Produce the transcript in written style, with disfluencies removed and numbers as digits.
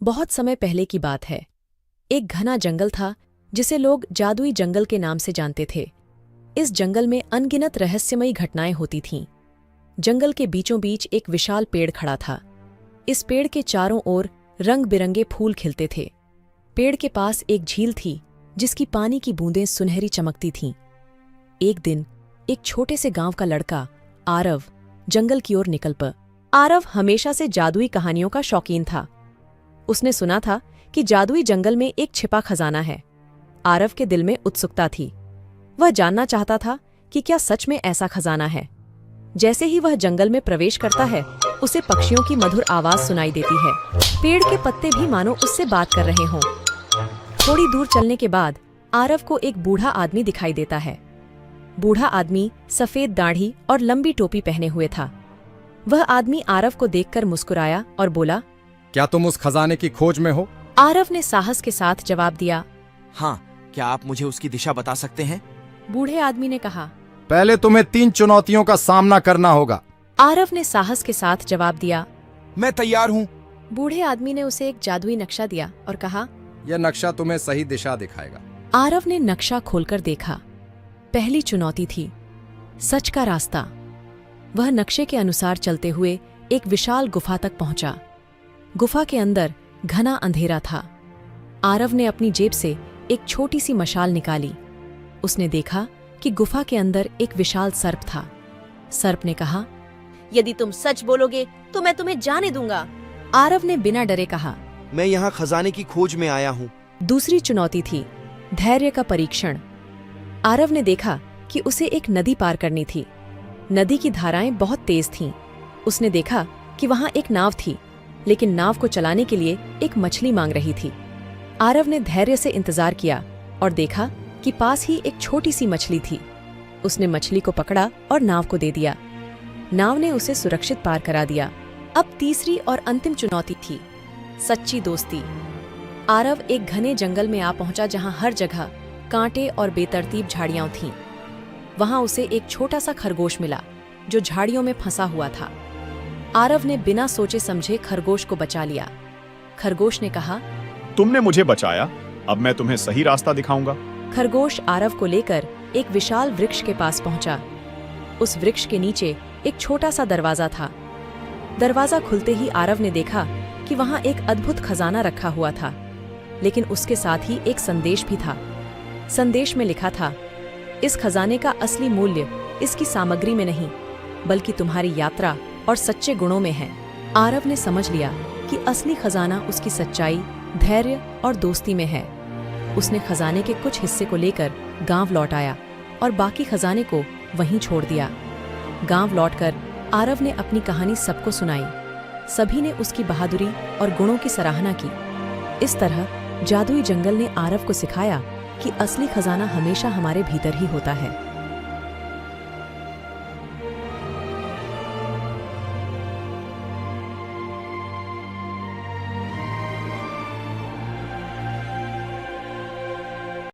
बहुत समय पहले की बात है। एक घना जंगल था जिसे लोग जादुई जंगल के नाम से जानते थे। इस जंगल में अनगिनत रहस्यमयी घटनाएं होती थीं। जंगल के बीचों बीच एक विशाल पेड़ खड़ा था। इस पेड़ के चारों ओर रंग बिरंगे फूल खिलते थे। पेड़ के पास एक झील थी जिसकी पानी की बूंदें सुनहरी चमकती थीं। एक दिन एक छोटे से गांव का लड़का आरव जंगल की ओर निकल पड़ा। आरव हमेशा से जादुई कहानियों का शौकीन था। उसने सुना था कि जादुई जंगल में एक छिपा खजाना है। आरव के दिल में उत्सुकता थी। वह जानना चाहता था कि क्या सच में ऐसा खजाना है। जैसे ही वह जंगल में प्रवेश करता है, उसे पक्षियों की मधुर आवाज सुनाई देती है। पेड़ के पत्ते भी मानो उससे बात कर रहे हों। थोड़ी दूर चलने के बाद आरव को एक बूढ़ा आदमी दिखाई देता है। बूढ़ा आदमी सफेद दाढ़ी और लंबी टोपी पहने हुए था। वह आदमी आरव को देखकर मुस्कुराया और बोला, क्या तुम उस खजाने की खोज में हो? आरव ने साहस के साथ जवाब दिया। हाँ, क्या आप मुझे उसकी दिशा बता सकते हैं? बूढ़े आदमी ने कहा, पहले तुम्हें 3 चुनौतियों का सामना करना होगा। आरव ने साहस के साथ जवाब दिया। मैं तैयार हूँ। बूढ़े आदमी ने उसे एक जादुई नक्शा दिया और कहा, यह नक्शा तुम्हें सही दिशा दिखाएगा। आरव ने नक्शा खोलकर देखा। पहली चुनौती थी सच का रास्ता। वह नक्शे के अनुसार चलते हुए एक विशाल गुफा तक पहुंचा। गुफा के अंदर घना अंधेरा था। आरव ने अपनी जेब से एक छोटी सी मशाल निकाली। उसने देखा कि गुफा के अंदर एक विशाल सर्प था। सर्प ने कहा, यदि तुम सच बोलोगे तो मैं तुम्हें जाने दूंगा। आरव ने बिना डरे कहा, मैं यहाँ खजाने की खोज में आया हूँ। दूसरी चुनौती थी धैर्य का परीक्षण। आरव ने देखा कि उसे एक नदी पार करनी थी। नदी की धाराएं बहुत तेज थीं। उसने देखा कि वहां एक नाव थी, लेकिन नाव को चलाने के लिए एक मछली मांग रही थी। आरव ने धैर्य से इंतजार किया और देखा कि पास ही एक छोटी सी मछली थी। उसने मछली को पकड़ा और नाव को दे दिया। नाव ने उसे सुरक्षित पार करा दिया। अब तीसरी और अंतिम चुनौती थी सच्ची दोस्ती। आरव एक घने जंगल में आ पहुंचा जहां हर जगह कांटे और बेतरतीब झाड़ियां थीं। वहां उसे एक छोटा सा खरगोश मिला जो झाड़ियों में फंसा हुआ था। आरव ने बिना सोचे समझे खरगोश को बचा लिया। खरगोश ने कहा, तुमने मुझे बचाया, अब मैं तुम्हें सही रास्ता दिखाऊंगा। खरगोश आरव को लेकर एक विशाल वृक्ष के पास पहुंचा। उस वृक्ष के नीचे एक छोटा सा दरवाजा था। दरवाजा खुलते ही आरव ने देखा कि वहां एक अद्भुत खजाना रखा हुआ था, लेकिन उसके साथ ही एक संदेश भी था। संदेश में लिखा था, इस खजाने का असली मूल्य इसकी सामग्री में नहीं, बल्कि तुम्हारी यात्रा और सच्चे गुणों में है। आरव ने समझ लिया कि असली खजाना उसकी सच्चाई, धैर्य और दोस्ती में है। उसने खजाने के कुछ हिस्से को लेकर गांव लौट आया और बाकी खजाने को वहीं छोड़ दिया। गांव लौटकर आरव ने अपनी कहानी सबको सुनाई। सभी ने उसकी बहादुरी और गुणों की सराहना की। इस तरह जादुई जंगल ने आरव को सिखाया कि असली खजाना हमेशा हमारे भीतर ही होता है।